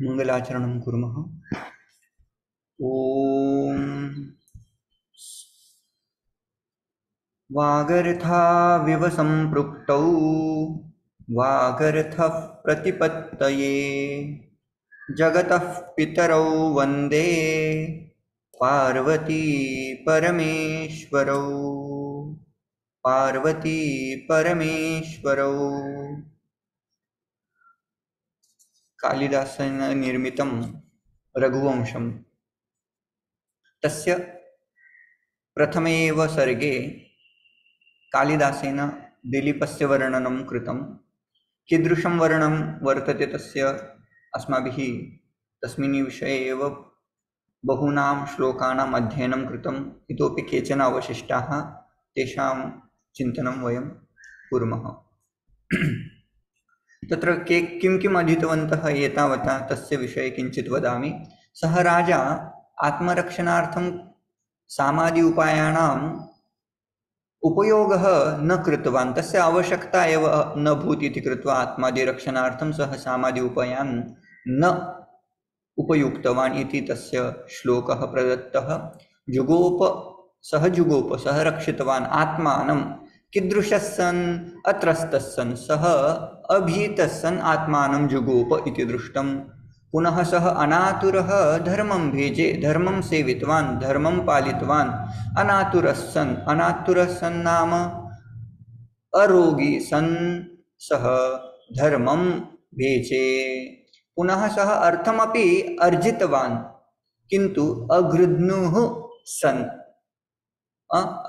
मंगलाचरणं कुर्मः। ॐ वागर्थाविव सम्पृक्तौ वागर्थः प्रतिपत्तये जगतः पितरौ वन्दे पार्वती परमेश्वरौ। पार्वती परमेश्वरौ। कालिदासेन निर्मितं रघुवंशं तस्य प्रथमे एव सर्गे कालिदासेन दिलीपस्य वर्णनं कृतं। कीदृशं वर्णनं वर्तते तस्य अस्माभिः तस्मिन् विषये एव बहूनां श्लोकानाम् अध्ययनं कृतम्। इतोपि केचन अवशिष्टाः तेषां चिन्तनं वयं कुर्मः। तत्र किं किम् अधीतवन्तः एतावता तस्य विषये किञ्चित् वदामि। सः राजा आत्मरक्षणार्थं सामादि उपायानाम् उपयोगः न कृतवान्, तस्य आवश्यकता एव न भूत् इति कृत्वा आत्मादिरक्षणार्थं सः सामादि उपायान् न उपयुक्तवान् इति तस्य श्लोकः प्रदत्तः। सः रक्षितवान् आत्मानं कीदृशः सन् अत्रस्तः सन्, सः अभीतः सन् आत्मानं जुगोप इति दृष्टं। पुनः सः अनातुरः धर्मं भेजे, धर्मं सेवितवान्, धर्मं पालितवान्। अनातुरः सन् नाम अरोगी सन् सः धर्मं भेजे। पुनः सः अर्थमपि अर्जितवान्, किन्तु अगृह्णुः सन्,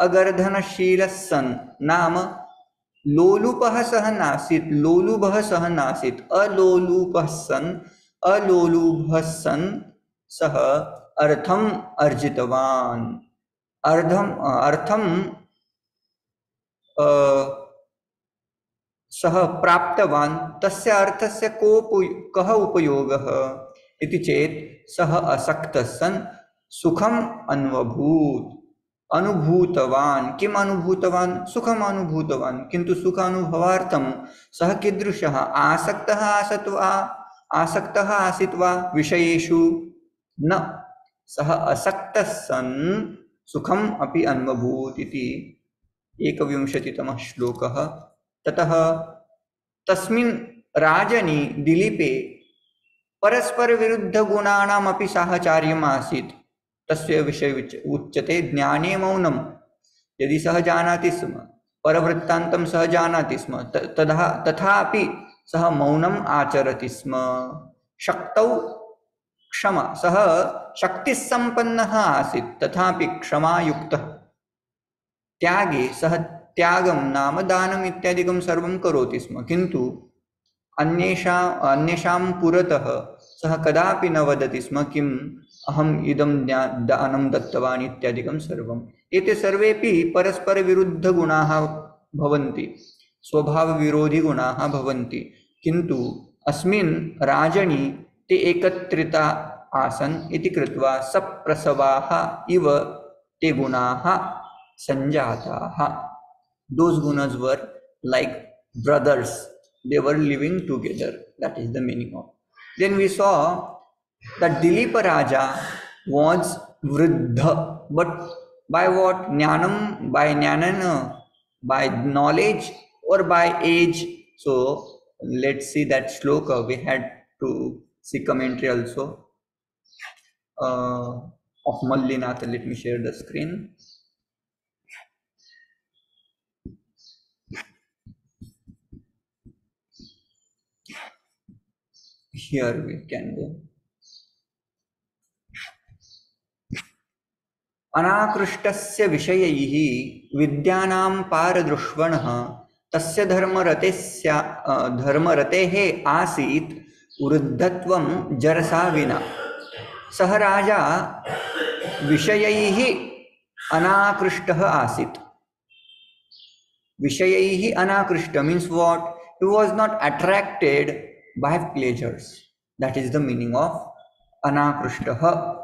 अगर्धनशीलः सन् नाम लोलुपः सः नासीत्, लोलुभः सः नासीत्, अलोलुभः सन् सः अर्थम् अर्जितवान्। अर्थं सः प्राप्तवान्। तस्य अर्थस्य कः उपयोगः इति चेत् सः असक्तः सन् सुखम् अनुभूतवान्। किम् अनुभूतवान्? सुखम् अनुभूतवान्। किन्तु सुख अनुभवार्थं सः कीदृशः? आसक्तः आसीत् वा विषयेषु? न, सः असक्तः सन् सुखम् अपि अन्वभूत् इति 21तमः श्लोकः। ततः तस्मिन् राजनि दिलीपे परस्परविरुद्धगुणानामपि साहचर्यम् आसीत्। तस्य विषये उच्यते ज्ञाने मौनं। यदि सः जानाति स्म, परवृत्तान्तं सः जानाति स्म, तथापि सः मौनम् आचरति स्म। शक्तौ क्षमा, सः शक्तिसम्पन्नः आसीत् तथापि क्षमायुक्तः। त्यागे, सः त्यागं नाम दानम् इत्यादिकं सर्वं करोति स्म, किन्तु अन्येषां पुरतः सः कदापि न वदति स्म किम् अहम् इदं दानं दत्तवान् इत्यादिकं सर्वम्। एते सर्वेपि परस्परविरुद्धगुणाः भवन्ति, स्वभावविरोधिगुणाः भवन्ति, किन्तु अस्मिन् राजनि ते एकत्रिता आसन् इति कृत्वा सप्रसवाः इव ते गुणाः संजाताः। Those gunas were like brothers, they were living together. That is the meaning of. Then we saw that Dilipa Raja was vruddha, but by what? Jnanam, by jnanana, by knowledge or by age. So let's see that shloka. We had to see commentary also of Mallinatha. Let me share the screen. Here we can go. अनाकृष्टस्य विषयैः विद्यानां पारदृष्वणः तस्य धर्मरतेः आसीत् वृद्धत्वं जरसा विना। सः राजा विषयैः अनाकृष्टः आसीत्। विषयैः अनाकृष्ट means what? He was not attracted by pleasures. That is the meaning of अनाकृष्टः।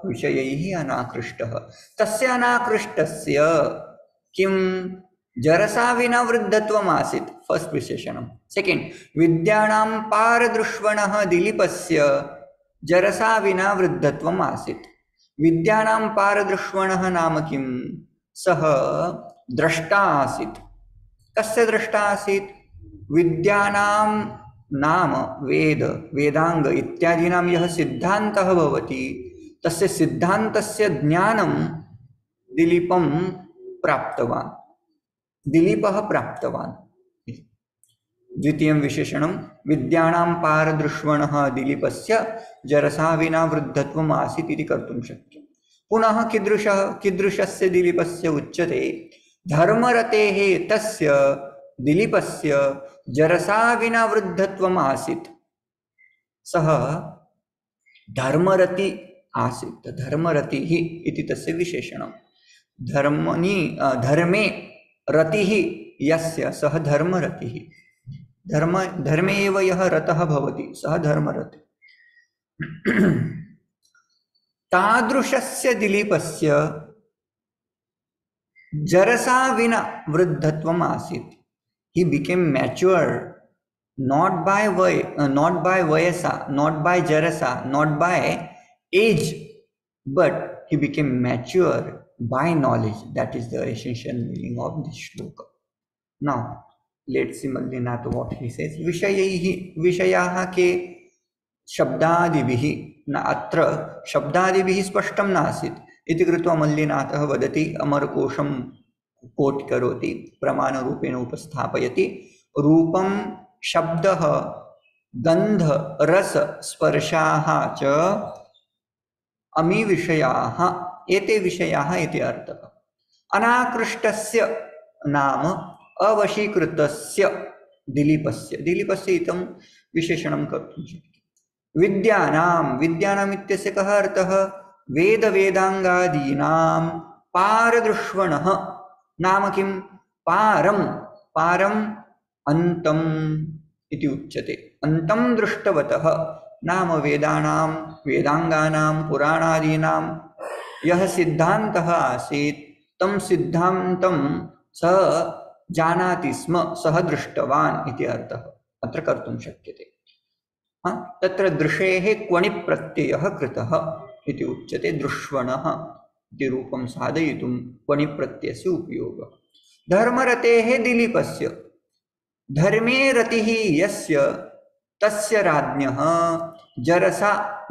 विषयैः अनाकृष्टः। तस्य अनाकृष्टस्य किं जरसा विना वृद्धत्वम् आसीत्। First विशेषणं। सेकेंड, विद्यानां पारदृष्वणः दिलीपस्य जरसा विना वृद्धत्वम् आसीत्। विद्यानां पारदृष्वणः नाम किं? सः द्रष्टा आसीत्। कस्य द्रष्टा आसीत्? विद्यानां नाम वेद वेदांग इत्यादीनां यः सिद्धान्तः भवति तस्य सिद्धान्तस्य ज्ञानं दिलीपं प्राप्तवान्, दिलीपः प्राप्तवान्। द्वितीयं विशेषणं विद्यानां पारदृष्वणः दिलीपस्य जरसा विना वृद्धत्वम् आसीत् इति कर्तुं शक्यम्। पुनः कीदृशस्य दिलीपस्य उच्यते? धर्मरतेः तस्य दिलीपस्य जरसा विना वृद्धत्वम् आसीत्। सः धर्मरति आसीत्। धर्मरतिः इति तस्य विशेषणं। धर्मे रतिः यस्य सः धर्मरतिः। धर्मे एव यः रतः भवति सः धर्मरतिः। तादृशस्य दिलीपस्य जरसा विना वृद्धत्वम् आसीत्। He became mature not by vayasa, not by jarasa, not by age, but he became mature by knowledge. That is the essential meaning of this shloka. Now, let's see Mallinath what he says. विषयाः के शब्दादिभिः न अत्र शब्दादिभिः स्पष्टं नासीत् इति कृत्वा मल्लिनाथः वदति, अमरकोशं coat करोति, प्रमाणरूपेण उपस्थापयति। रूपं शब्दः गन्ध रस स्पर्शाः च अमी विषयाः एते विषयाः इति अर्थः। अनाकृष्टस्य नाम अवशीकृतस्य दिलीपस्य, दिलीपस्य इदं विशेषणं कर्तुं शक्यते। विद्यानाम् इत्यस्य कः अर्थः? वेदांगादीनां पारदृष्वणः नाम किं? पारम् अन्तम् इति उच्यते। अन्तं दृष्टवतः नाम वेदांगानां पुराणादीनां यः सिद्धान्तः आसीत् तं सिद्धान्तं सः जानाति स्म, सः दृष्टवान् इति अर्थः अत्र कर्तुं शक्यते। तत्र दृशेः क्वणि प्रत्ययः कृतः इति उच्यते। दृष्वणः इति रूपं साधयितुं क्वणि प्रत्ययस्य उपयोगः। धर्मरतेः दिलीपस्य, धर्मे रतिः यस्य तस्य राज्ञः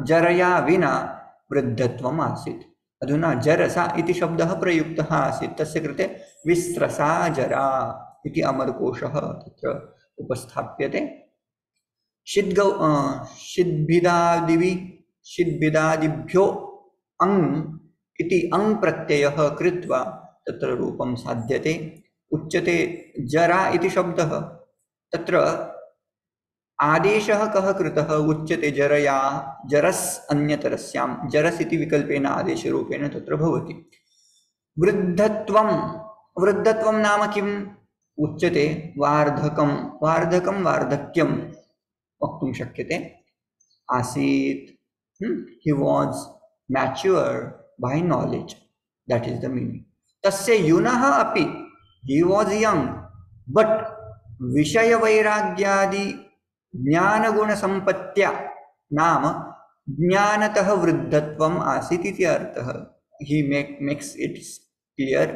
जरया विना वृद्धत्वम् आसीत्। अधुना जरसा इति शब्दः प्रयुक्तः आसीत्, तस्य कृते विस्रसा जरा इति अमरकोशः तत्र उपस्थाप्यते। षिद्भिदादिभ्यो अङ् इति अङ् प्रत्ययः कृत्वा तत्र रूपं साध्यते। उच्यते जरा इति शब्दः, तत्र आदेशः कः कृतः? उच्यते जरया, जरस् अन्यतरस्यां, जरस् इति विकल्पेन आदेशरूपेण तत्र भवति। वृद्धत्वं नाम किम्? उच्यते वार्धक्यं वक्तुं शक्यते। आसीत्, he was mature by knowledge, that is the meaning. तस्य युनः अपि, he was young, but विषय वैराग्यादि ज्ञानगुणसम्पत्त्या नाम ज्ञानतः वृद्धत्वम् आसीत् इति अर्थः। He makes it clear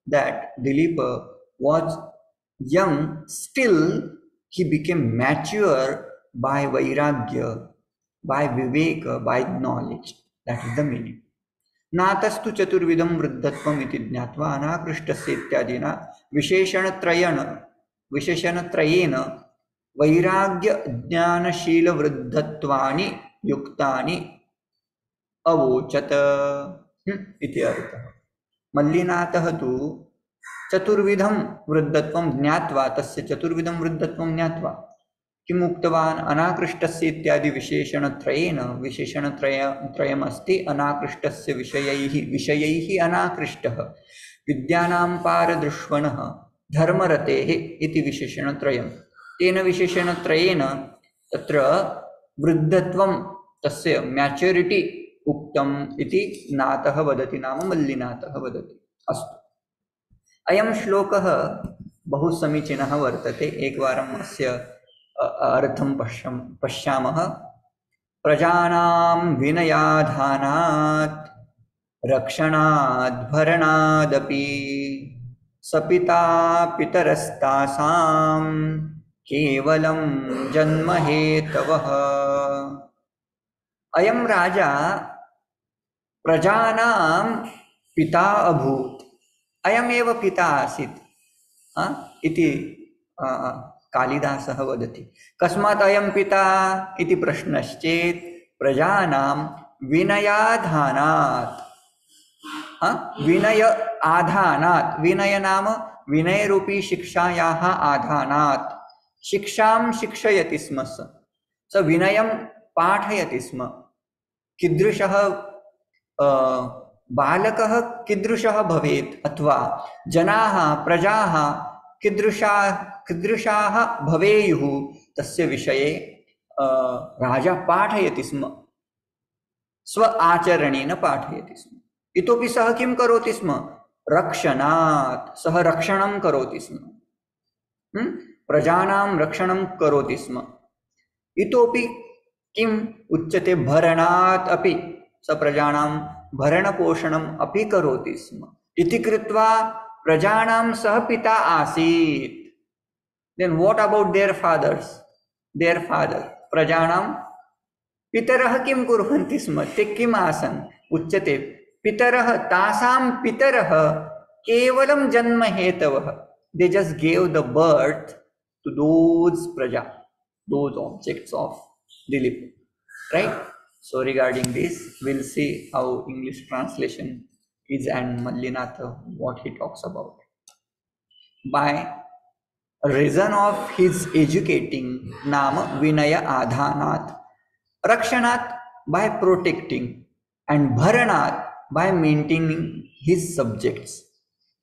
that Dileepa was young, still he became mature by vairagya, by viveka, by knowledge. That is the meaning. नातस्तु चतुर्विधं वृद्धत्वम् इति ज्ञात्वा अनाकृष्टस्य इत्यादिना विशेषणत्रयेन वैराग्य ज्ञानशील वृद्धत्वानि युक्तानि अवोचत इति अर्थः। मल्लिनाथः तु चतुर्विधं वृद्धत्वं ज्ञात्वा, तस्य चतुर्विधं वृद्धत्वं ज्ञात्वा किम् उक्तवान्? अनाकृष्टस्य इत्यादि विशेषणत्रयेन, विशेषणत्रयमस्ति अनाकृष्टस्य विषयैः अनाकृष्टः, विद्यानां पारदृष्वणः, धर्मरतेः इति विशेषणत्रयम्। तेन विशेषणत्रयेन तत्र वृद्धत्वं, तस्य मैच्योरिटी उक्तम् इति नाथः वदति, नाम मल्लिनाथः वदति। अस्तु, अयं श्लोकः बहु समीचीनः वर्तते। एकवारम् अस्य अर्थं पश्यामः। प्रजानां विनयाधानात् रक्षणाद् भरणादपि सपिता पितरस्तासां केवलं जन्म हेतवः। अयं राजा प्रजानां पिता अभूत्। अयमेव पिता आसीत् इति कालिदासः वदति। कस्मात् अयं पिता इति प्रश्नश्चेत् प्रजानां विनयाधानात्। विनय आधानात्, विनय नाम विनयरूपी शिक्षायाः आधानात् शिक्षां शिक्षयति स्म। स विनयं पाठयति स्म। कीदृशः बालकः कीदृशः भवेत् अथवा जनाः प्रजाः कीदृशाः भवेयुः तस्य विषये राजा पाठयति स्म, स्व आचरणेन पाठयति स्म। इतोपि सः किं करोति स्म? रक्षणात्, सः रक्षणं करोति स्म, प्रजानां रक्षणं करोति स्म। इतोपि किम् उच्यते? भरणात् अपि, स प्रजानां भरणपोषणम् अपि करोति स्म। इति कृत्वा प्रजानां सः पिता आसीत्। Then what about their fathers? Their father, प्रजानां पितरः किं कुर्वन्ति स्म? ते किम् आसन्? उच्यते पितरः, तासां पितरः केवलं जन्म हेतवः। They just gave the birth to those praja, those objects of Dilip, right? So regarding this, we'll see how English translation is and Mallinatha, what he talks about. By reason of his educating, nama vinaya adhanat, rakshanat by protecting, and bharanat by maintaining his subjects.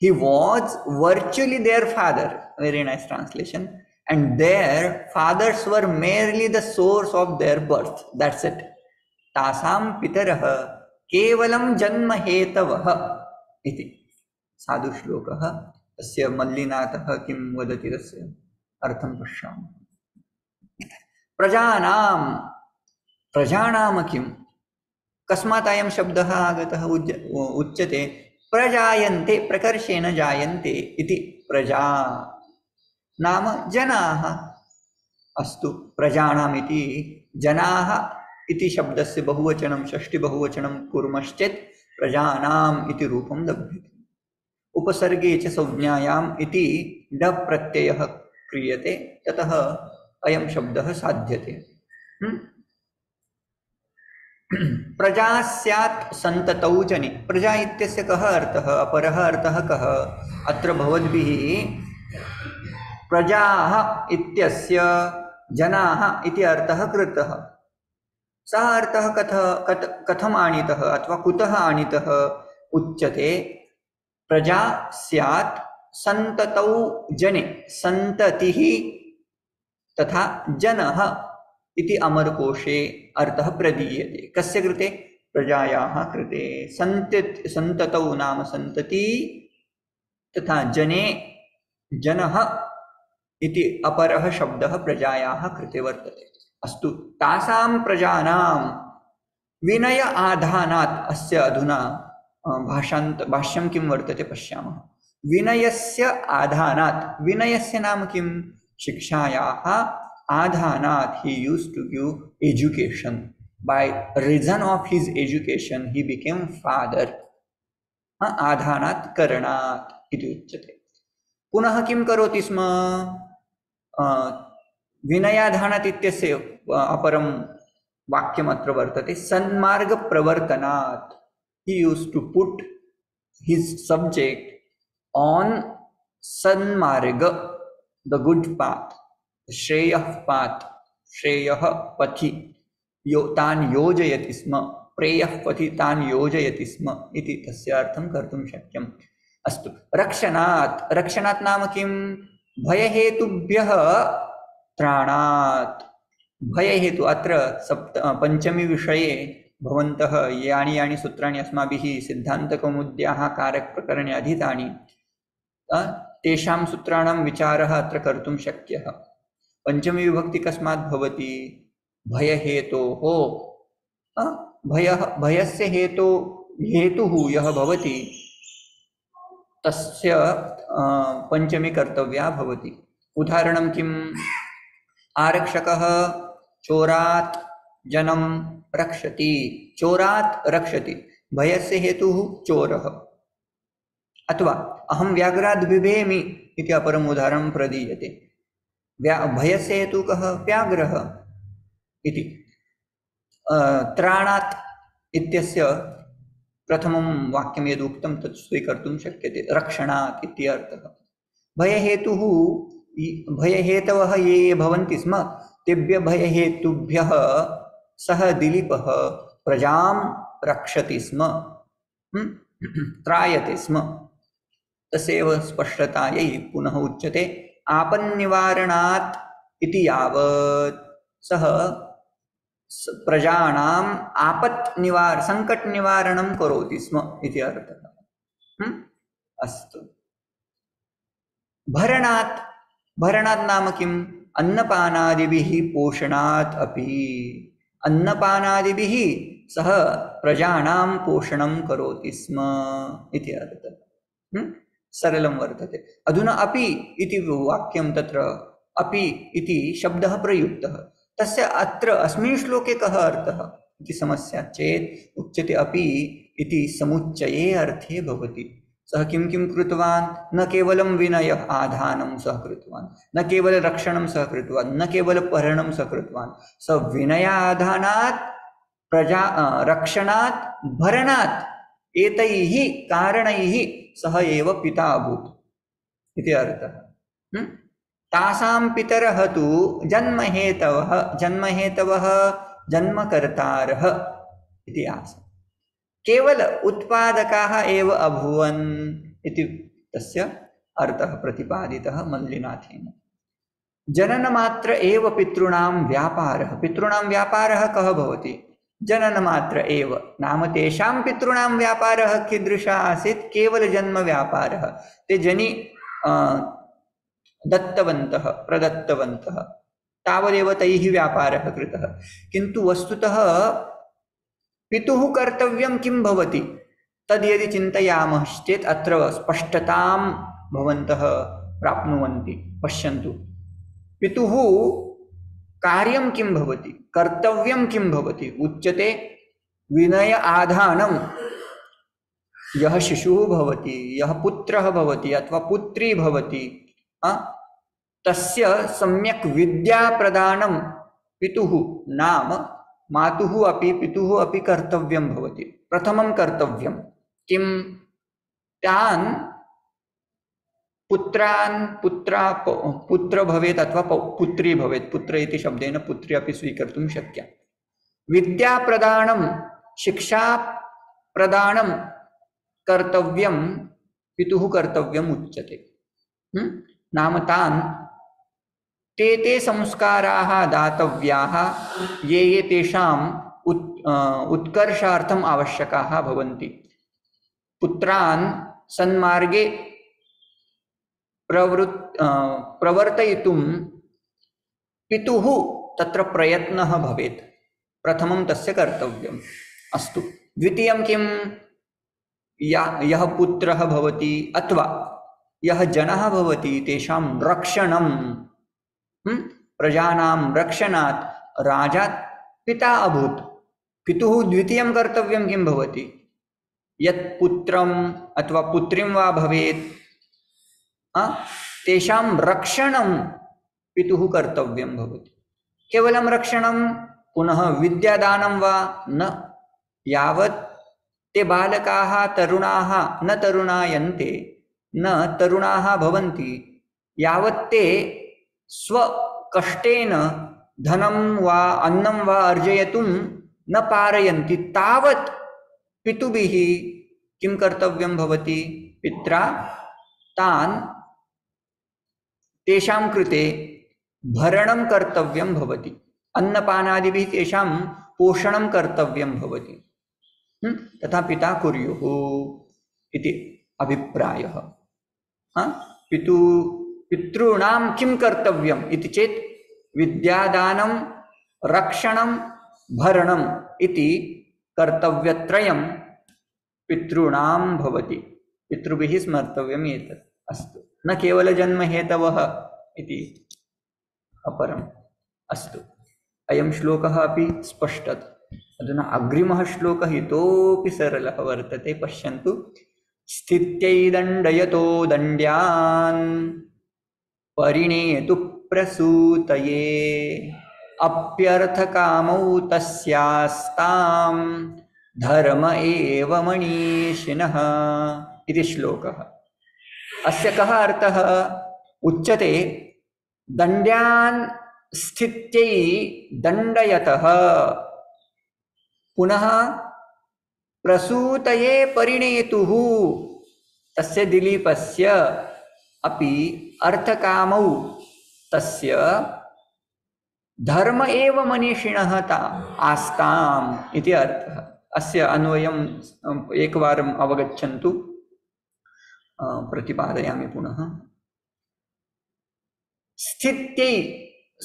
He was virtually their father, very nice translation, and their fathers were merely the source of their birth. That's it. तासां पितरः केवलं जन्म हेतवः इति साधु श्लोकः। तस्य मल्लिनाथः किं वदति तस्य अर्थं पश्यामः। प्रजानां किं? कस्मात् अयं शब्दः आगतः? उच्यते प्रजायन्ते, प्रकर्षेण जायन्ते इति। प्रजा नाम जनाः। अस्तु, प्रजानाम् इति जनाः इति शब्दस्य बहुवचनं, षष्ठी बहुवचनं कुर्मश्चेत् प्रजानाम् इति रूपं लभ्यते। उपसर्गे च संज्ञायाम् इति डप् प्रत्ययः क्रियते, ततः अयं शब्दः साध्यते। प्रजा स्यात् सन्ततौ जने। प्रजा इत्यस्य कः अर्थः? अपरः अर्थः कः? अत्र भवद्भिः प्रजाः इत्यस्य जनाः इति अर्थः कृतः। सः अर्थः कथम् आनीतः अथवा कुतः आनीतः? उच्यते प्रजा स्यात् सन्ततौ जने। सन्ततिः तथा जनः इति अमरकोशे अर्थः प्रदीयते। कस्य कृते? प्रजायाः कृते। सन्ततौ नाम सन्तति, तथा जने जनः इति अपरः शब्दः प्रजायाः कृते वर्तते। अस्तु, तासां प्रजानां विनय आधानात्। अस्य अधुना भाष्यं किं वर्तते पश्यामः। विनयस्य आधानात्, विनयस्य नाम किं? शिक्षायाः आधानात् he used to give education. By reason of his education he became father. आधानात् करणात् इति उच्यते। पुनः किं करोति स्म? विनयाधानात् इत्यस्य अपरं वाक्यमत्र वर्तते सन्मार्ग प्रवर्तनात्। He used to put his subject on sanmarga, the good path, the shreyah path, shreyah pathi, तान् योजयति स्म, प्रेयः पथि तान् योजयति स्म इति तस्य अर्थं कर्तुं शक्यम्। अस्तु, रक्षणात्। रक्षणात् नाम किं? भयहेतुभ्यः त्राणात्। भयहेतु अत्र पंचमी विषये भवन्तः यानि सूत्राणि अस्माभिः सिद्धान्तकौमुद्याः कारकप्रकरणे अधीतानि, तेषां सूत्राणां विचारः अत्र कर्तुं शक्यः। पंचमी विभक्ति कस्मात् भवति? भयहेतोः भयस्य हेतुः यः भवति तस्य पंचमी कर्तव्या भवति। उदाहरणं किम्? आरक्षकः चोरात् जनं रक्षति, चोरात् रक्षति, भयस्य हेतुः चोरः। अथवा अहं व्याघ्राद् बिभेमि इति अपरम् उदाहरणं प्रदीयते। भयस्य हेतुः कः? व्याघ्रः इति। त्राणात् इत्यस्य प्रथमं वाक्यं यदुक्तं तत् स्वीकर्तुं शक्यते, रक्षणात् इत्यर्थः। भयहेतुः भयहेतवः ये भवन्ति स्म तेभ्यः भयहेतुभ्यः सः दिलीपः प्रजां रक्षति स्म, त्रायते स्म। तस्यैव स्पष्टतायै पुनः उच्यते आपन्निवारणात् इति यावत् सः प्रजानाम् संकट निवारणं करोति स्म इति अर्थः। अस्तु। भरणात् नाम किम्? अन्नपानादिभिः पोषणात् अपि, अन्नपानादिभिः सः प्रजानां पोषणं करोति स्म इति अर्थः। सरलं वर्तते। अधुना अपि इति वाक्यं, तत्र अपि इति शब्दः प्रयुक्तः, तस्य अत्र अस्मिन् श्लोके कः अर्थः इति समस्या चेत् उच्यते अपि इति समुच्चये अर्थे भवति। सः किं किं कृतवान्? न केवलं विनय आधानं सः कृतवान्, न केवलं रक्षणं सः कृतवान्, न केवलं परणं सः कृतवान्, सः विनयाधानात् प्रजा रक्षणात् भरणात् एतैः कारणैः सः एव पिता अभूत् इति अर्थः। तासां पितरः तु जन्महेतवः जन्मकर्तारः इति आसन्, केवल उत्पादकाः एव अभूवन् इति तस्य अर्थः प्रतिपादितः मल्लिनाथेन। जननमात्र एव पितॄणां व्यापारः। पितॄणां व्यापारः कः भवति? जननमात्र एव, नाम तेषां पितॄणां व्यापारः कीदृशः आसीत्? केवल जन्म व्यापारः। ते जनि दत्तवन्तः, प्रदत्तवन्तः, तावदेव तैः व्यापारः कृतः। किन्तु वस्तुतः पितुः कर्तव्यं किं भवति तद् यदि चिन्तयामश्चेत् अत्र स्पष्टतां भवन्तः प्राप्नुवन्ति। पश्यन्तु, पितुः कार्यं किं भवति, कर्तव्यं किं भवति? उच्यते विनय आधानं। यः शिशुः भवति, यः पुत्रः भवति अथवा पुत्री भवति, तस्य सम्यक् विद्याप्रदानं पितुः नाम मातुः अपि पितुः अपि कर्तव्यं भवति। प्रथमं कर्तव्यं किं? तान् पुत्र भवेत् अथवा पुत्री भवेत्, पुत्र इति शब्देन पुत्री अपि स्वीकर्तुं शक्या। विद्याप्रदानं, शिक्षाप्रदानं कर्तव्यं पितुः कर्तव्यम् उच्यते। नाम तान् ते संस्काराः दातव्याः ये तेषाम् उत्कर्षार्थम् आवश्यकाः भवन्ति। पुत्रान् सन्मार्गे प्रवर्तयितुं पितुः तत्र प्रयत्नः भवेत्। प्रथमं तस्य कर्तव्यम्। अस्तु, द्वितीयं किं? यः पुत्रः भवति अथवा यः जनः भवति तेषां रक्षणं, प्रजानां रक्षणात् राजा पिता अभूत्। पितुः द्वितीयं कर्तव्यं किं भवति? यत् पुत्रम् अथवा पुत्रीं वा भवेत्, तेषां रक्षणं पितुः कर्तव्यं भवति। केवलं रक्षणं, पुनः विद्यादानं वा न। यावत् ते बालकाः तरुणाः न तरुणायन्ते, न तरुणाः भवन्ति, यावत् ते स्वकष्टेन धनं वा अन्नं वा अर्जयितुं न पारयन्ति, तावत् पितुभिः किं कर्तव्यं भवति? पित्रा तान् तेषां कृते भरणं कर्तव्यं भवति। अन्नपानादिभिः तेषां पोषणं कर्तव्यं भवति। तथा पिता कुर्युः इति अभिप्रायः। पितॄणां किं कर्तव्यम् इति चेत् विद्यादानं रक्षणं भरणम् इति कर्तव्यत्रयं पितॄणां भवति। पितृभिः स्मर्तव्यम् एतत्। अस्तु, न केवल जन्म हेतवः इति अपरम्। अस्तु, अयं श्लोकः अपि स्पष्टः। अधुना अग्रिमः श्लोकः इतोपि सरलः वर्तते, पश्यन्तु। स्थित्यै दण्डयतो दण्ड्यान् परिणेतु प्रसूतये अप्यर्थकामौ तस्यास्तां धर्म एव मनीषिणः इति श्लोकः। अस्य कः अर्थः? उच्यते दण्ड्यान् स्थित्यै दण्डयतः पुनः प्रसूतये परिणेतुः। तस्य दिलीपस्य अपि अर्थकामौ तस्य धर्म एव मनीषिणः आस्ताम् इति अर्थः। अस्य अन्वयम् एकवारम् अवगच्छन्तु, प्रतिपादयामि पुनः। स्थित्यै,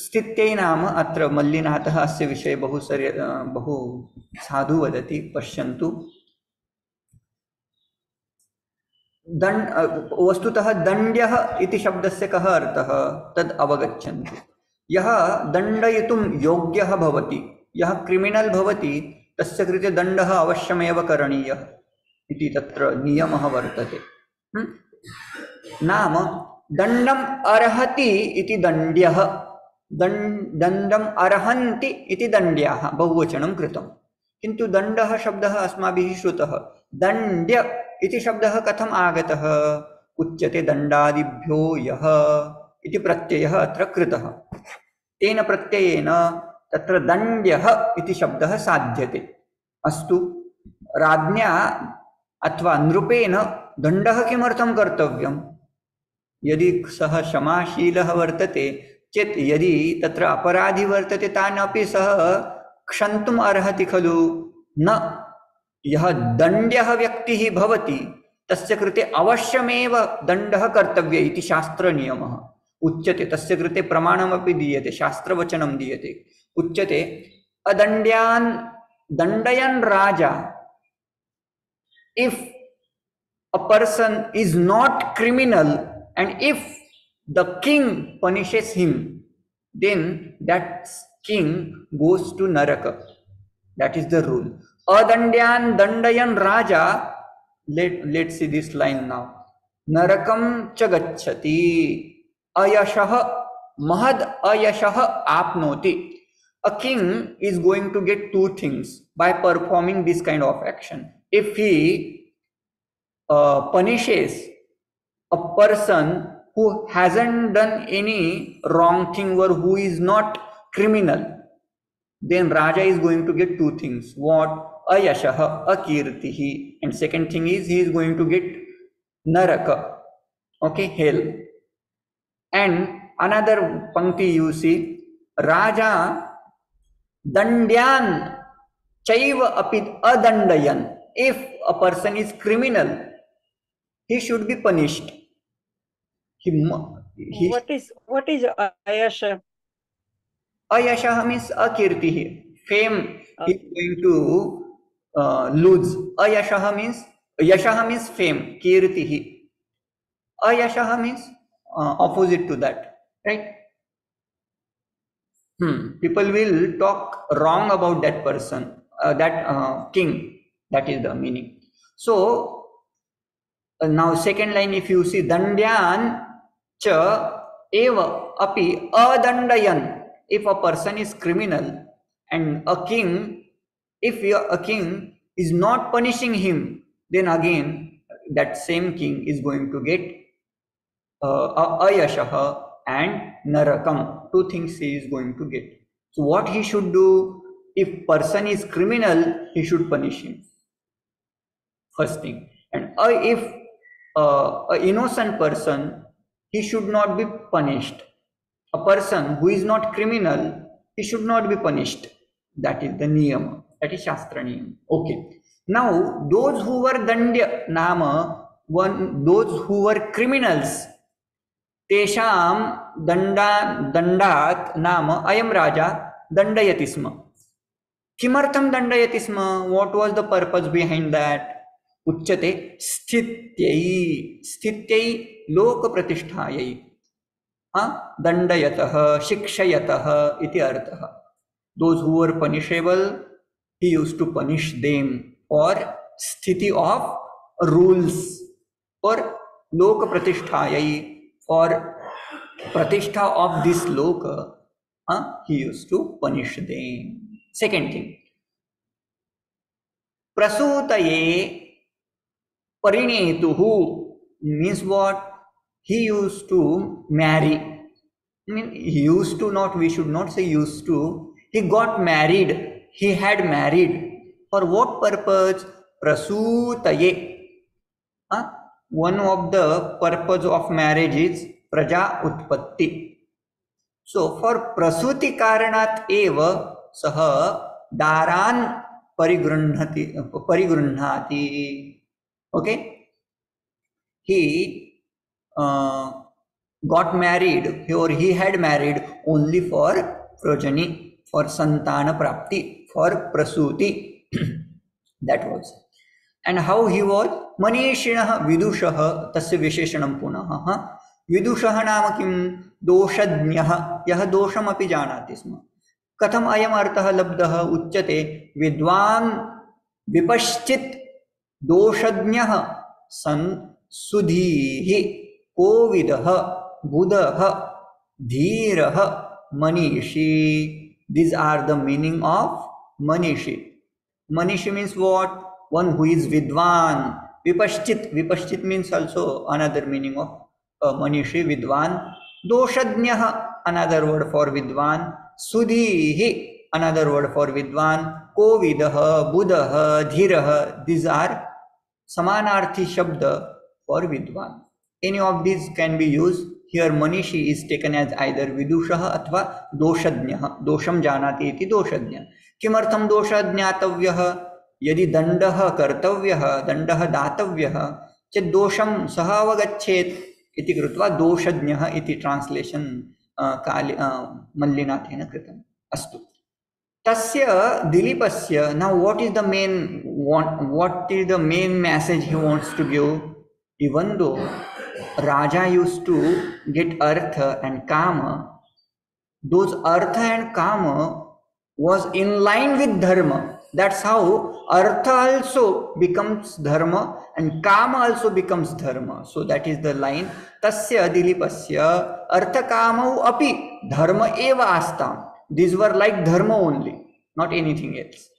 स्थित्यै नाम अत्र मल्लिनाथः अस्य विषये बहु साधु वदति। पश्यन्तु, वस्तुतः दण्ड्यः इति शब्दस्य कः अर्थः तद् अवगच्छन्तु। यः दण्डयितुं योग्यः भवति, यः क्रिमिनल् भवति, तस्य कृते दण्डः अवश्यमेव करणीयः इति तत्र नियमः वर्तते। नाम दण्डम् अर्हति इति दण्ड्यः, दण्डम् अर्हन्ति इति दण्ड्याः, बहुवचनं कृतं। किन्तु दण्डः शब्दः अस्माभिः श्रुतः। दण्ड्य इति शब्दः कथम् आगतः? उच्यते दण्डादिभ्यो यः इति प्रत्ययः अत्र कृतः। तेन प्रत्ययेन तत्र दण्ड्यः इति शब्दः साध्यते। अस्तु, राज्ञा अथवा नृपेण दण्डः किमर्थं कर्तव्यं? यदि सः क्षमाशीलः वर्तते चेत्, यदि तत्र अपराधी वर्तते, तान् अपि सः क्षन्तुम् अर्हति खलु? न, यः दण्ड्यः व्यक्तिः भवति तस्य कृते अवश्यमेव दण्डः कर्तव्यः इति शास्त्रनियमः उच्यते। तस्य कृते प्रमाणमपि दीयते, शास्त्रवचनं दीयते। उच्यते अदण्ड्यान् दण्डयन् राजा, if a person is not criminal and if the king punishes him, then that king goes to naraka. That is the rule. Adandyan dandayan raja, let's see this line now. Narakam cha gacchati ayashah mahad ayashah apnoti. A king is going to get two things by performing this kind of action. If he punishes a person who hasn't done any wrong thing or who is not criminal, then Raja is going to get two things. What? Ayashaha, akirtihi. And second thing is he is going to get naraka, okay, hell. And another pankti you see, Raja dandyan chaiva api adandayan. If a person is criminal, he should be punished. What is ayasha? Ayasha means akirtihi. Fame is going to lose. Ayasha means, yashaha means fame. Kirtihi. Ayasha means opposite to that, right? People will talk wrong about that person, that king. That is the meaning. So now second line, if you see, dandyan cha eva api adandayan. If a person is criminal and a king, if a king is not punishing him, then again that same king is going to get ayashaha and narakam. Two things he is going to get. So what he should do? If person is criminal, he should punish him. First thing. And if an innocent person, he should not be punished. A person who is not criminal, he should not be punished. That is the niyam. That is Shastra niyam. Okay. Now, those who were dandya nama, those who were criminals, tesham dandat nama ayam raja दण्डयति स्म. किमर्थं दण्डयति स्म? What was the purpose behind that? उच्यते स्थित्यै. स्थित्यै लोकप्रतिष्ठायै दण्डयतः शिक्षयतः इति अर्थः. Those who were punishable, he used to punish them for sthiti of rules, for loka pratisthayai, for pratishtha of this loka, he used to punish them. Second thing, prasutaye parinetuhu means what? He used to marry. I mean, he used to, not, we should not say used to. He got married. He had married. For what purpose? Prasutaye. One of the purpose of marriage is praja utpatti. So for prasuti karanat eva saha daran parigruhnati. Okay, he got married, or he had married only for progeny, for santana prapti, for prasuti. That was. And how he was? Manishinah vidushah tasya visheshanam punah. Vidushah नाम किम? दोषज्ञः, यह दोषम अपि जानाति स्म. कथम अयम अर्थः लब्धः? उच्यते विद्वान् विपश्चित् दोषज्ञः सन् सुधीः कोविदः बुधः धीरः manishi. These are the meaning of manishi. Manishi means what? One who is vidwan. Vipashchit. Vipashchit means also another meaning of manishi, vidwan. Doshadnyah, another word for vidwan. Sudhihi, another word for vidwan. Kovidah, buddha, dhirah. These are samanarthi shabda for vidwan. Any of these can be used. Here manishi is taken as either vidushah athva doshadnyah. Dosham janati iti doshadnya. किमर्थं दोषः ज्ञातव्यः? यदि दण्डः कर्तव्यः, दण्डः दातव्यः चेत् दोषं सः अवगच्छेत् इति कृत्वा दोषज्ञः इति ट्रान्स्लेशन् मल्लिनाथेन कृतम्. अस्तु, तस्य दिलीपस्य now what is the main message he wants to give? Even though Raja used to get artha and kama, those artha and kama was in line with dharma. That's how artha also becomes dharma and kama also becomes dharma. So that is the line. Tasya dilipasya artha kamau api dharma eva astam. These were like dharma only, not anything else.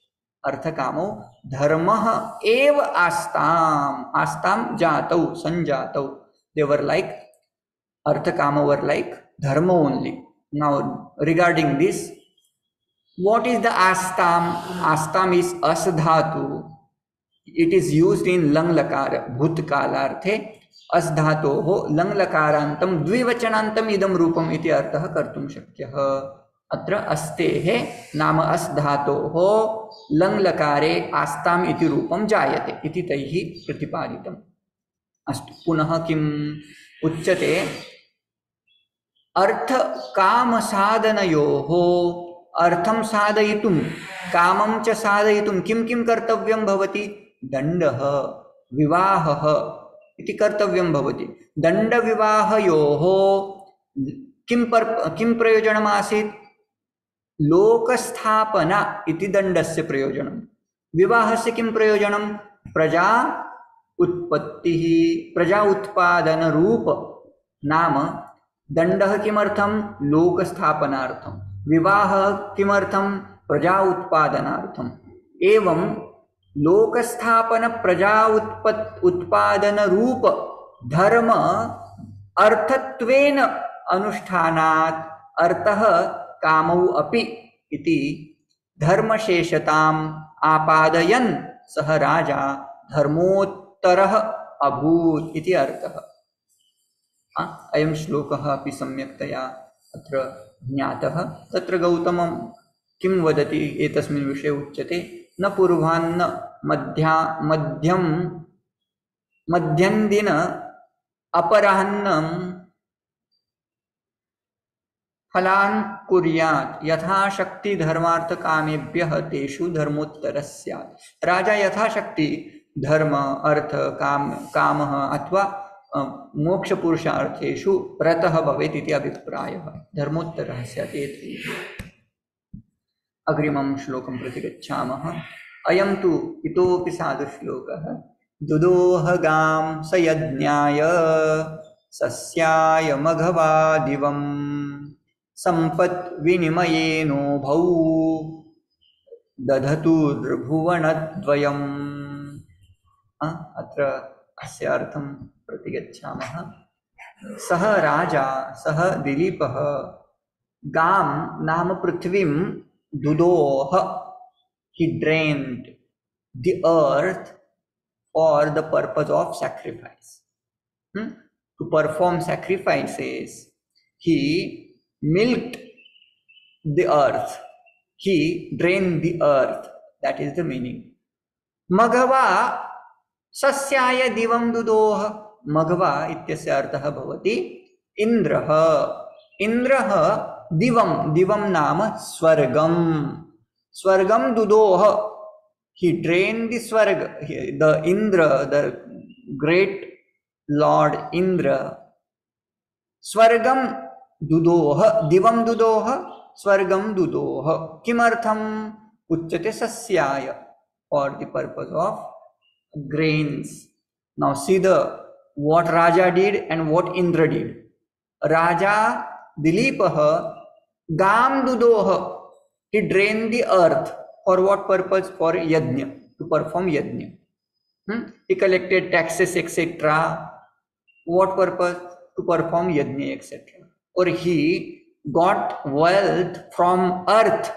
Artha kamau dharma eva astam. Astam jatau, sanjatau. They were like, artha kama were like dharma only. Now regarding this, what is the astam? Astam is asdhatu. It is used in lang lakara, bhutkalarthe. Asdhatoho lang lakarantam dvivachanantam idam rupam iti artah kartum shakyah. Atra astehe nama asdhatoho lang lakare astam iti rupam jayate iti taihi pratipaditam. Astu punah kim uchyate artha kama sadanayoho. अर्थम साधयितुं कामं च साधयितुं किं किं कर्तव्यं भवति? दण्डः विवाहः इति कर्तव्यं भवति. दण्ड विवाहयोः किं प्रयोजनम् आसीत्? लोकस्थापना इति दण्डस्य प्रयोजनं. विवाहस्य किं प्रयोजनं? प्रजा उत्पत्तिः, प्रजा उत्पादन रूप नाम दण्डः किमर्थं? लोकस्थापनार्थं. विवाह किमर्थं? प्रजा उत्पादनार्थम. एवं लोकस्थापन प्रजा उत्पादन रूप धर्म अर्थत्वेन अनुष्ठानात् अर्थः कामौ अपि इति धर्मशेषताम् आपादयन् सह राजा धर्मोत्तरः अभूत् इति अर्थः. अयं श्लोकः अपि सम्यक्तया अत्र ज्ञातः. तत्र गौतमं किं वदति एतस्मिन् विषये उच्यते न पूर्वान्न मध्यन्दिन अपराह्नं फलान् कुर्यात् यथाशक्ति धर्मार्थ कामेभ्यः तेषु धर्मोत्तरः स्यात्। राजा यथाशक्ति धर्म अर्थ कामः अथवा मोक्ष पुरुषार्थेषु रतः भवेत् इति अभिप्रायः। धर्मोत्तरः स्यात् इति। अग्रिमं श्लोकं प्रति गच्छामः। अयं तु इतोपि साधुश्लोकः। दुदोहगां स यज्ञाय सस्याय मघवादिवं सम्पत् विनिमयेनोभौ दधतुर्भुवनद्वयम्। अत्र अस्य अर्थं प्रति गच्छामः। सः राजा सः दिलीपः गां नाम पृथ्वीं दुदोह, he drained the earth for the purpose of sacrifice. To perform sacrifices, he milked the earth, he drained the earth. That is the meaning. Maghava sasyaya divam dudoha. Maghava ityasya arthah bhavati इंद्रः। इंद्रः दिवं, दिवं नाम स्वर्गम, स्वर्गम दुदोह, he drained the swarga, the Indra, the great Lord Indra. स्वर्गम दुदोह, दिवं दुदोह, स्वर्गम दुदोह। किमर्थम? उच्यते सस्याय, for the purpose of grains. Now see the what Raja did and what Indra did. Raja Dilipah Gam Dudoha, he drained the earth. For what purpose? For yajna, to perform yajna. He collected taxes, etc. What purpose? To perform yajna, etc. Or he got wealth from earth.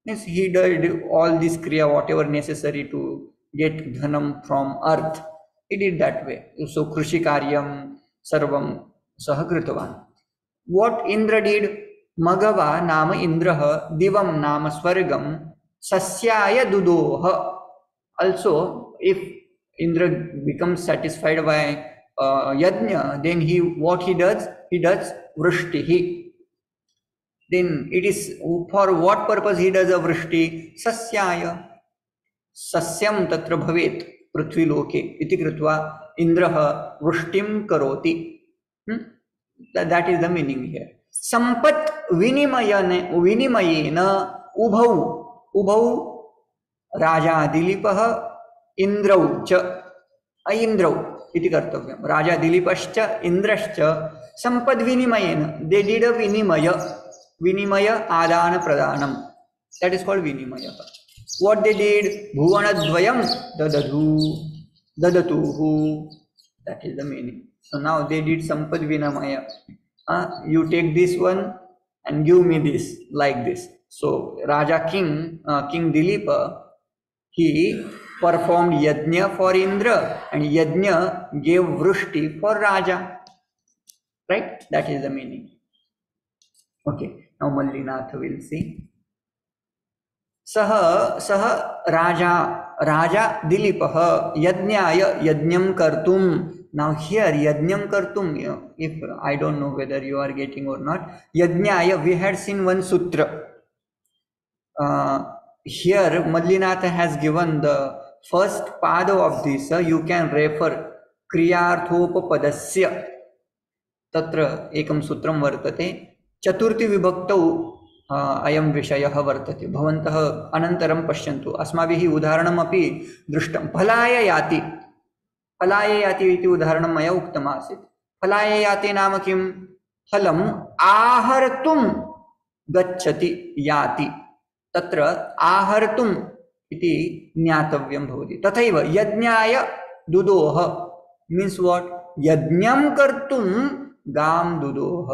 Means he did all this kriya, whatever necessary to get dhanam from earth. He did that way. So krishi karyam sarvam sah kritavan. What Indra did? Maghava nama Indraha, divam nama swargam, sasyaya dudoha. Also, if Indra becomes satisfied by yajna, then what he does? He does vrishtihi. Then it is for what purpose he does a vrishti? Sasyaya. Sasyam tatra bhavet prithvi loke iti kritva Indraha vrishtim karoti. That is the meaning here. Sampat vinimayena ubhau Raja Dilipah Indrau cha Aindrau iti kartavyam. Raja Dilipascha Indrascha Sampad vinimayena. They did a vinimaya adana pradanam. That is called vinimaya. What they did? Bhuvanadvayam dadatuhu. That is the meaning. So now they did sampad vinamaya. You take this one and give me this, like this. So Raja King Dilipa, he performed yajna for Indra and yajna gave vrishti for Raja. Right? That is the meaning. Okay. Now Mallinath will see. Saha Raja Dilipah yajnaya yajnam kartum. Now here yajnam kartum, if I don't know whether you are getting or not, yajnaya, we had seen one sutra. Here Mallinath has given the first pada of this. You can refer kriyarthopapadasya. Tatra ekam sutram vartate. Chaturthi vibhaktau ayam vishayah vartate. Bhavantah anantaram pashyantu. Asmabihi udaharanamapi drishtam. Phalaya yati. फलाये याति इति उदाहरणं मया उक्तमासीत्. फलाये याति नाम किं? फलम् आहर्तुं गच्छति याति. तत्र आहर्तुम् इति ज्ञातव्यं भवति. तथैव यज्ञाय दुदोह मीन्स व्हाट? यज्ञं कर्तुं गां दुदोह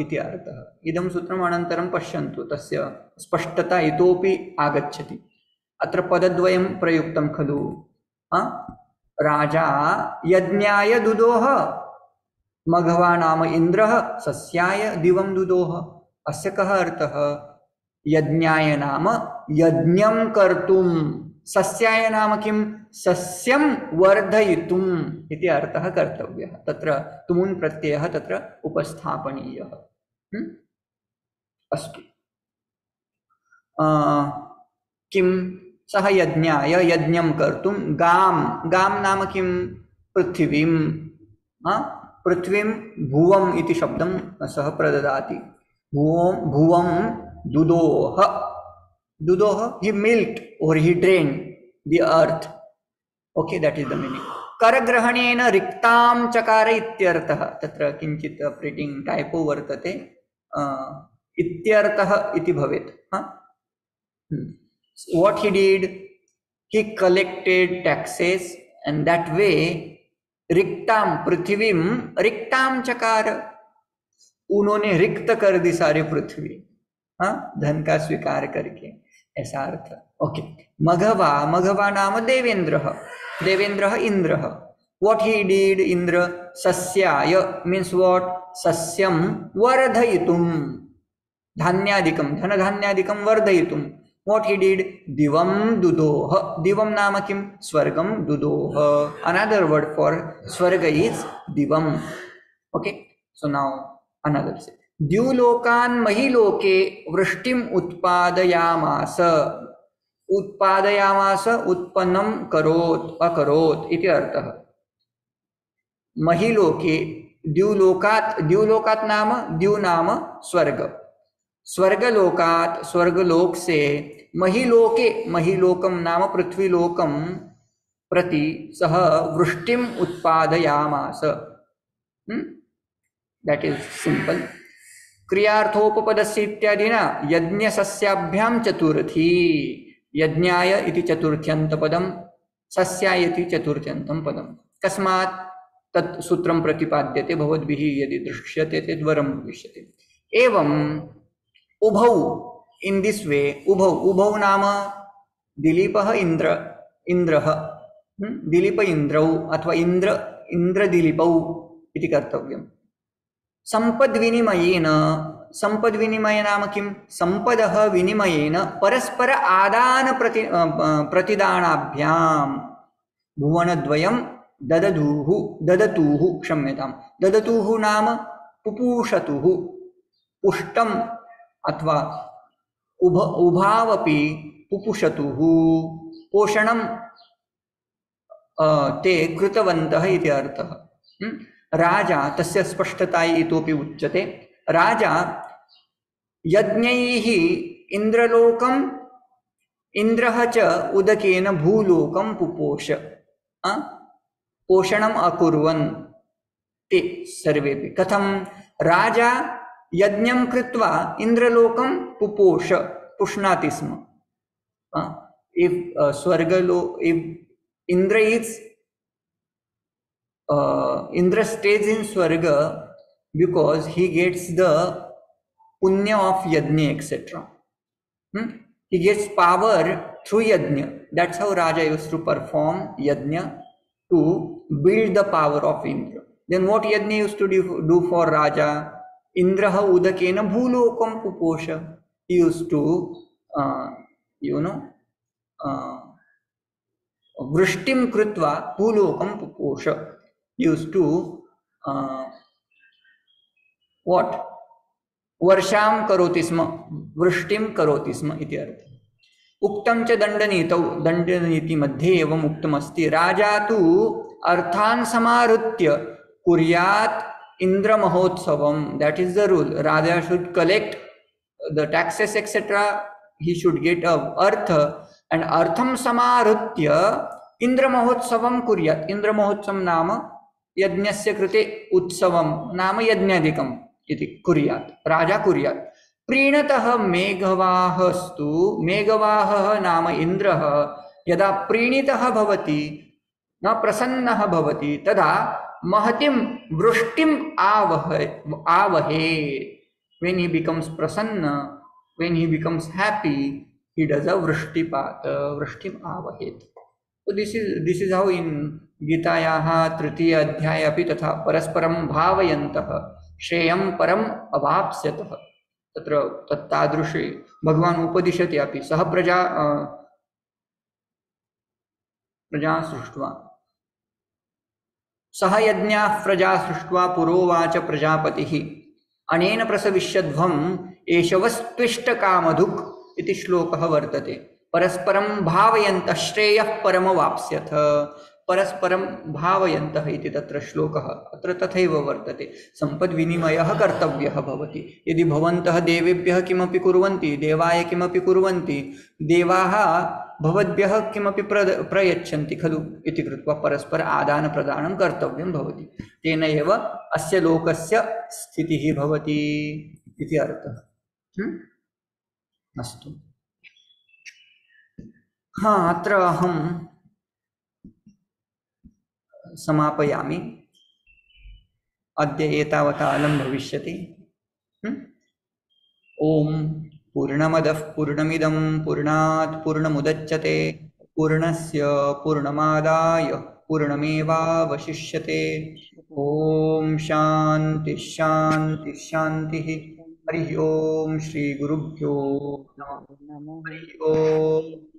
इति अर्थः. इदं सूत्रम् अनन्तरं पश्यन्तु, तस्य स्पष्टता इतोपि आगच्छति. अत्र पदद्वयं प्रयुक्तं खलु. राजा यज्ञाय दुदोह, मघवा नाम इंद्रः सस्याय दिवं दुदोह. अस्य कः अर्थः? यज्ञाय नाम यज्ञं कर्तुं, सस्याय नाम किं? सस्यं वर्धयितुम् इति अर्थः कर्तव्यः. तत्र तुमुन् प्रत्ययः तत्र उपस्थापनीयः. अस्तु किं सः यज्ञाय यज्ञं कर्तुं गां नाम किं पृथिवीं पृथ्वीं भुवम् इति शब्दं सः प्रददाति भुवं दुदोह दुदोह he milked or he drained the earth. Okay, that is the meaning. करग्रहणेन रिक्तां चकार इत्यर्थः तत्र किञ्चित् प्रिंटिंग टाइपो वर्तते इत्यर्थः इति भवेत्. What he did, he collected taxes and that way रिक्ताम पृथ्वीम रिक्ताम चकार, उन्होंने रिक्त कर दी सारी पृथ्वी धन का स्वीकार करके, ऐसा अर्थ. ओके. मघवा मघवा नाम Devendra Devendra Indra. What he did Indra सस्याय मीन्स व्हाट सस्यम वर्धयितुम धान्यादिकं धन धान्यादिकं वर्धयितुम. What he did? Divam dudoha. Divam nama kim? Swargam dudoha. Another word for swarga is divam. Okay. So now another say. Dyulokan mahiloke vrishtim utpadayamasa. Utpadayamasa utpannam karot akarot iti artah. Mahiloke द्युलोकात नाम द्यु नाम स्वर्ग. स्वर्गलोकात स्वर्गलोक से महिलोके महिलोकम नाम पृथ्वीलोकम प्रति सह वृष्टिम उत्पादयामास. That is simple. क्रियार्थोपपदस्य इत्यादिना यज्ञ सस्याभ्यां चतुर्थी. यज्ञाय इति चतुर्थ्यन्तपदम सस्याय इति चतुर्थ्यन्तं पदम. कस्मात् तत् सूत्रं प्रतिपाद्यते भवद्भिः यदि दृश्यते तद्वरं भविष्यति. एवं उभौ इन दिस वे उभौ उभौ नाम दिलीपः इंद्रः दिलीप इंद्रौ अथवा इंद्र दिलीपौ इति कर्तव्यम्. संपद्विनिमयेन संपद्विनिमय नाम किं? संपदः विनिमयेन परस्पर आदान प्रतिदानाभ्यां भुवनद्वयं ददतुः क्षम्यतां ददतुः नाम पुपूषतुः पुष्टम अथवा उभावपि पुपुषतुः पोषणं ते कृतवन्तः इति अर्थः. राजा तस्य स्पष्टतायै इतोपि उच्यते. राजा यज्ञैः इंद्रलोकम् इंद्रः च उदकेन भूलोकं पुपोष पोषणम् अकुर्वन् ते सर्वेपि. कथं? राजा यज्ञं कृत्वा इंद्रलोकं पुपोष पुष्णाति स्म. If Indra is Indra stays in Swarga because he gets the punya of yajna etc. He gets power through yajna. That's how Raja used to perform yajna to build the power of Indra. Then what yajna used to do for Raja? Indraha udakena bhulokam puposha. He used to vrishtim krutva bhulokam puposha. He used to what? Varsham karoti sma, vrishtim karoti sma iti artha. उक्तं च दंडनीतौ दंडनीति मध्ये एवं उक्तमस्ति. राजा तु अर्थान् समाहृत्य कुर्यात् Indra महोत्सवम. That is the rule. Raja should collect the taxes etc. He should get a artha and artham समाहृत्य Indra महोत्सवम कुर्यात्. इंद्र महोत्सवम नाम यज्ञस्य कृते उत्सवम नाम यज्ञादिकम इति कुर्यात्. राजा कुर्यात्. प्रीणतः मेघवाहस्तु मेघवाहः नाम इंद्रः यदा प्रीणितः भवति न प्रसन्नः भवति तदा महतिं वृष्टिम आवहे. When he becomes prasanna, when he becomes happy, he does a vrishtipat, vrishtim avahet. So this is how in गीतायाः तृतीय अध्याये अपि तथा परस्परं भावयन्तः श्रेयं परम अवाप्स्यतः. तत्र तत्तादृशे भगवान् उपदिशति अपि. सः प्रजा सृष्ट्वा सह यज्ञाः प्रजा सृष्ट्वा पुरोवाच प्रजापतिः अनेन प्रसविष्यध्वम् एष वस्त्विष्टकामधुक् इति श्लोकः वर्तते। परस्परं भावयन्तः श्रेयः परमवाप्स्यथ। परस्परं भावयन्तः इति तत्र श्लोकः अत्र तथैव वर्तते। सम्पद्विनिमयः कर्तव्यः भवति। यदि भवन्तः देवेभ्यः किमपि कुर्वन्ति, देवाय किमपि कुर्वन्ति, देवाः भवद्भ्यः किमपि प्रयच्छन्ति खलु इति कृत्वा परस्पर आदानप्रदानं कर्तव्यं भवति। तेन एव अस्य लोकस्य स्थितिः भवति इति अर्थः। अस्तु, अत्र अहं समापयामि। अद्य एतावता अलं भविष्यति। ओम पूर्णमदः पूर्णमिदं पूर्णात् पूर्णमुदच्यते पूर्णस्य पूर्णमादाय पूर्णमेवावशिष्यते। ओम शांति शांति शांति। हरि ओम श्री गुरुभ्यो नमः। नमः हरि ओम।